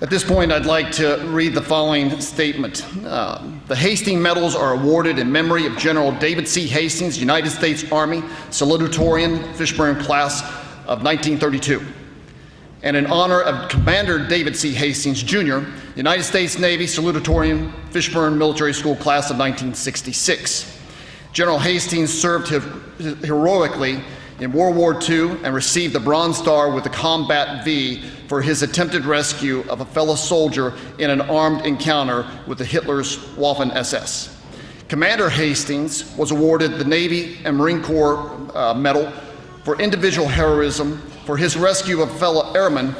At this point, I'd like to read the following statement. The Hastings Medals are awarded in memory of General David C. Hastings, United States Army Salutatorian, Fishburne Class of 1932, and in honor of Commander David C. Hastings, Jr., United States Navy Salutatorian, Fishburne Military School Class of 1966. General Hastings served heroically in World War II and received the Bronze Star with the Combat V for his attempted rescue of a fellow soldier in an armed encounter with the Hitler's Waffen SS. Commander Hastings was awarded the Navy and Marine Corps Medal for individual heroism for his rescue of a fellow airman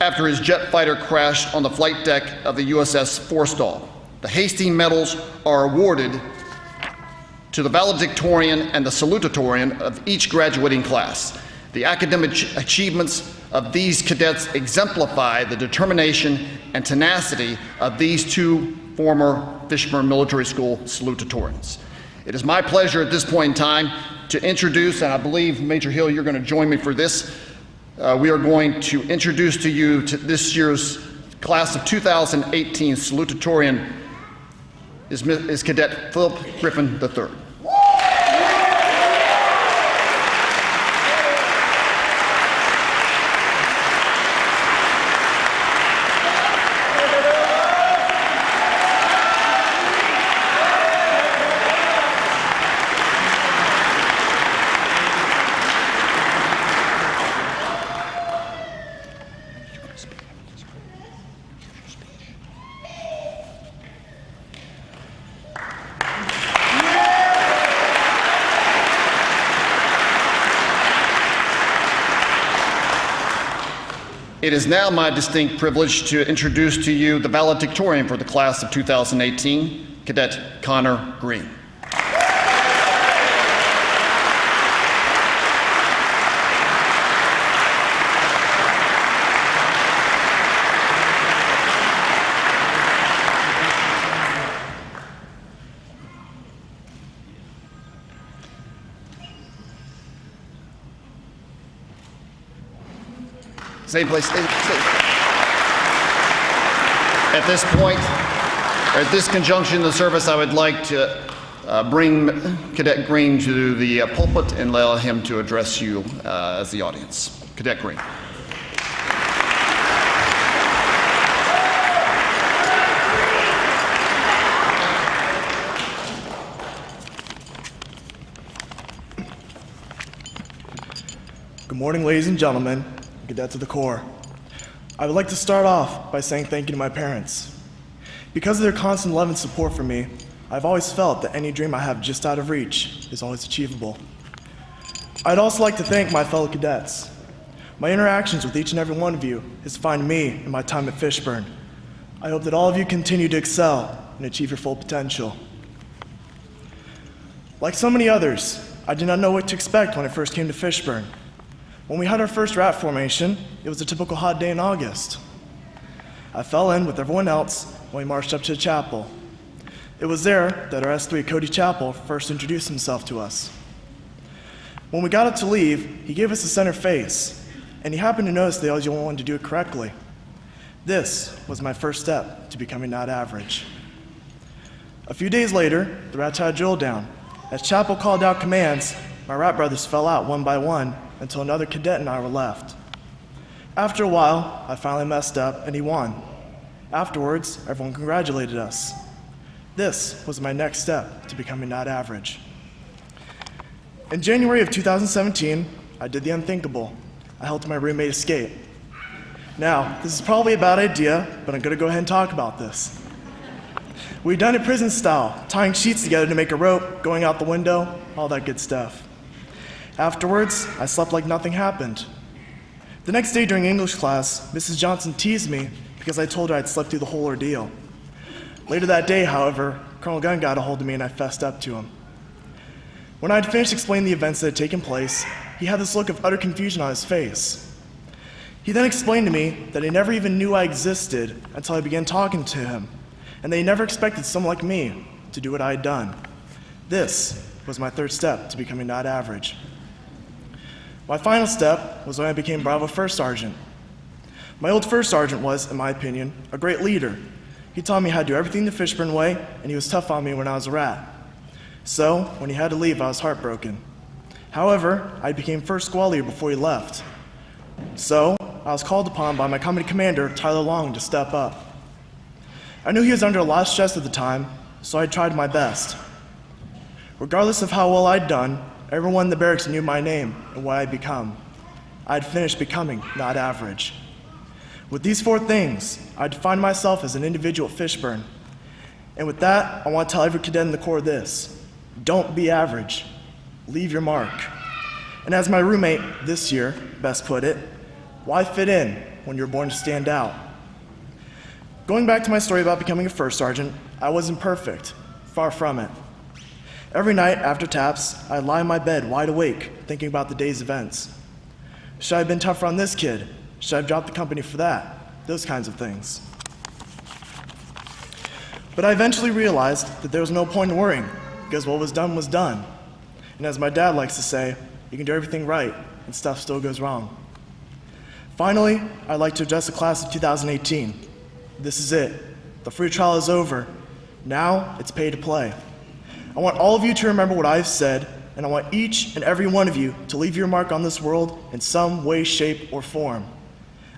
after his jet fighter crashed on the flight deck of the USS Forstall. The Hastings Medals are awarded to the valedictorian and the salutatorian of each graduating class. The academic achievements of these cadets exemplify the determination and tenacity of these two former Fishburne Military School salutatorians. It is my pleasure at this point in time to introduce, and I believe, Major Hill, you're going to join me for this. We are going to introduce to you to this year's class of 2018 salutatorian is Cadet Philip Griffin III. It is now my distinct privilege to introduce to you the valedictorian for the class of 2018, Cadet Connor Green. Same place. At this point, or at this conjunction in the service, I would like to bring Cadet Green to the pulpit and allow him to address you as the audience. Cadet Green. Good morning, ladies and gentlemen. Cadets of the Corps. I would like to start off by saying thank you to my parents. Because of their constant love and support for me, I've always felt that any dream I have just out of reach is always achievable. I'd also like to thank my fellow cadets. My interactions with each and every one of you has defined me in my time at Fishburne. I hope that all of you continue to excel and achieve your full potential. Like so many others, I did not know what to expect when I first came to Fishburne. When we had our first RAT formation, it was a typical hot day in August. I fell in with everyone else when we marched up to the chapel. It was there that our S3 Cody Chappell first introduced himself to us. When we got up to leave, he gave us a center face, and he happened to notice that I was the only one to do it correctly. This was my first step to becoming not average. A few days later, the RATs had a drill down. As Chappell called out commands, my RAT brothers fell out one by one until another cadet and I were left. After a while, I finally messed up and he won. Afterwards, everyone congratulated us. This was my next step to becoming not average. In January of 2017, I did the unthinkable. I helped my roommate escape. Now, this is probably a bad idea, but I'm gonna go ahead and talk about this. We'd done it prison style, tying sheets together to make a rope, going out the window, all that good stuff. Afterwards, I slept like nothing happened. The next day during English class, Mrs. Johnson teased me because I told her I'd slept through the whole ordeal. Later that day, however, Colonel Gunn got a hold of me and I fessed up to him. When I had finished explaining the events that had taken place, he had this look of utter confusion on his face. He then explained to me that he never even knew I existed until I began talking to him, and that he never expected someone like me to do what I had done. This was my third step to becoming not average. My final step was when I became Bravo First Sergeant. My old first sergeant was, in my opinion, a great leader. He taught me how to do everything the Fishburne way, and he was tough on me when I was a rat. So, when he had to leave, I was heartbroken. However, I became first squad leader before he left. So, I was called upon by my company commander, Tyler Long, to step up. I knew he was under a lot of stress at the time, so I tried my best. Regardless of how well I'd done, everyone in the barracks knew my name and what I'd become. I'd finished becoming not average. With these 4 things, I defined myself as an individual at Fishburne. And with that, I want to tell every cadet in the Corps this: don't be average. Leave your mark. And as my roommate this year best put it, why fit in when you're born to stand out? Going back to my story about becoming a first sergeant, I wasn't perfect. Far from it. Every night after taps, I'd lie in my bed wide awake, thinking about the day's events. Should I have been tougher on this kid? Should I have dropped the company for that? Those kinds of things. But I eventually realized that there was no point in worrying, because what was done was done. And as my dad likes to say, you can do everything right, and stuff still goes wrong. Finally, I'd like to address the class of 2018. This is it. The free trial is over. Now, it's pay to play. I want all of you to remember what I've said, and I want each and every one of you to leave your mark on this world in some way, shape, or form.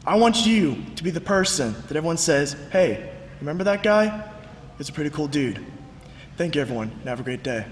I want you to be the person that everyone says, hey, remember that guy? He's a pretty cool dude. Thank you, everyone, and have a great day.